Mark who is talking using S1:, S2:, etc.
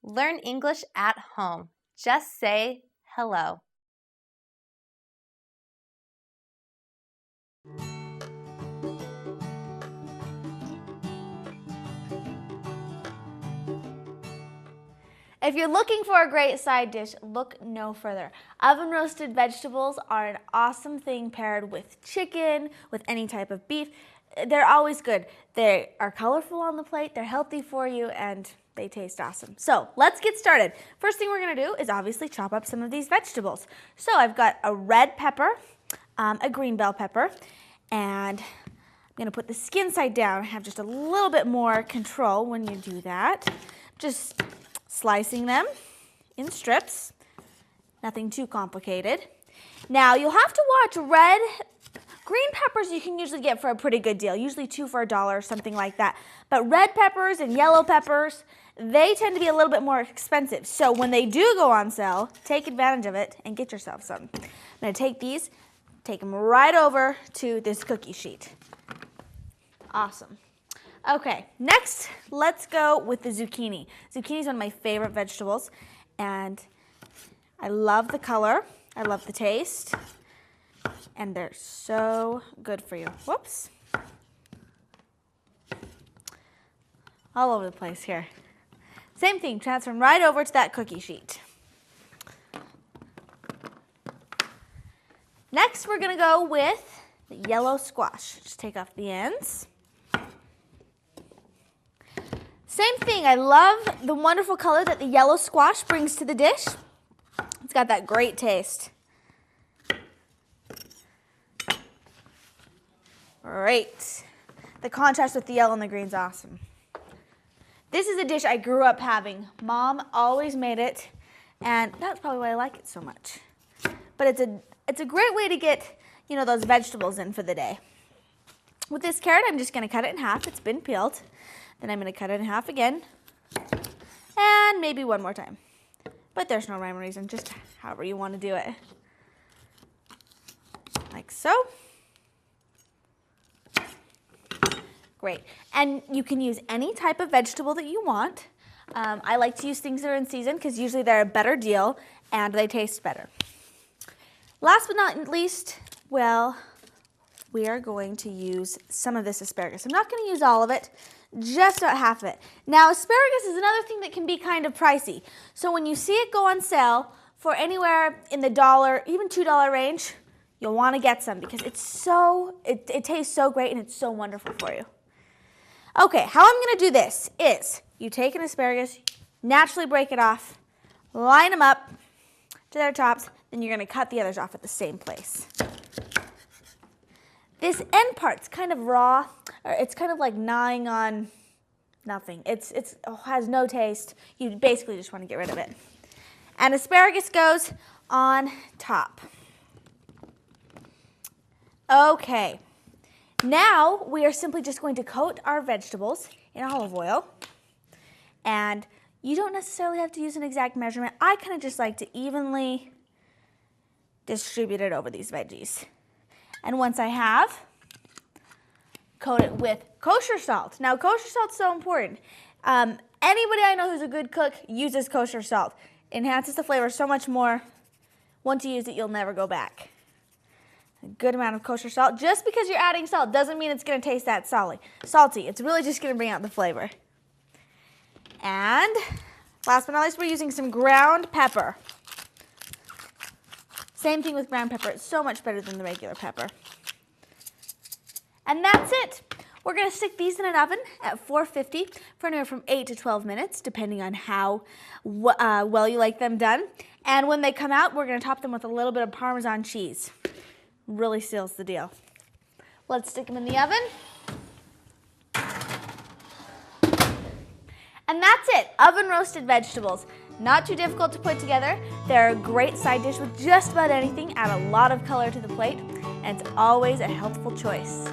S1: Learn English at home. Just say hello.
S2: If you're looking for a great side dish, look no further. Oven roasted vegetables are an awesome thing paired with chicken, with any type of beef. They're always good. They are colorful on the plate, they're healthy for you, and they taste awesome. So let's get started. First thing we're gonna do is obviously chop up some of these vegetables. So I've got a red pepper, a green bell pepper, and I'm gonna put the skin side down, have just a little bit more control when you do that. Just slicing them in strips, nothing too complicated. Now you'll have to watch green peppers you can usually get for a pretty good deal, usually 2 for $1 or something like that. But red peppers and yellow peppers, they tend to be a little bit more expensive. So when they do go on sale, take advantage of it and get yourself some. I'm gonna take these, take them right over to this cookie sheet. Awesome. Okay, next, let's go with the zucchini. Zucchini is one of my favorite vegetables, and I love the color, I love the taste, and they're so good for you. Whoops. All over the place here. Same thing, transfer them right over to that cookie sheet. Next, we're gonna go with the yellow squash. Just take off the ends. Same thing, I love the wonderful color that the yellow squash brings to the dish. It's got that great taste. Great. The contrast with the yellow and the green is awesome. This is a dish I grew up having. Mom always made it, and that's probably why I like it so much. But it's a great way to get, those vegetables in for the day. With this carrot, I'm just gonna cut it in half. It's been peeled. Then I'm gonna cut it in half again, and maybe one more time. But there's no rhyme or reason, just however you wanna do it. Like so. Great, and you can use any type of vegetable that you want. I like to use things that are in season because usually they're a better deal and they taste better. Last but not least, we are going to use some of this asparagus. I'm not gonna use all of it, just about half of it. Now, asparagus is another thing that can be kind of pricey. So when you see it go on sale for anywhere in the $1, even $2 range, you'll want to get some because it tastes so great and it's so wonderful for you. Okay, how I'm going to do this is you take an asparagus, naturally break it off, line them up to their tops, then you're going to cut the others off at the same place. This end part's kind of raw, or it's kind of like gnawing on nothing. It has no taste. You basically just want to get rid of it. And asparagus goes on top. Okay, now we are simply just going to coat our vegetables in olive oil. And you don't necessarily have to use an exact measurement. I kind of just like to evenly distribute it over these veggies. And once I have, coat it with kosher salt. Now, kosher salt's so important. Anybody I know who's a good cook uses kosher salt. Enhances the flavor so much more. Once you use it, you'll never go back. A good amount of kosher salt. Just because you're adding salt doesn't mean it's going to taste that salty. It's really just going to bring out the flavor. And last but not least, we're using some ground pepper. Same thing with ground pepper. It's so much better than the regular pepper. And that's it. We're going to stick these in an oven at 450 for anywhere from 8 to 12 minutes, depending on how well you like them done. And when they come out, we're going to top them with a little bit of Parmesan cheese. Really seals the deal. Let's stick them in the oven. And that's it, oven roasted vegetables. Not too difficult to put together. They're a great side dish with just about anything, add a lot of color to the plate, and it's always a healthful choice.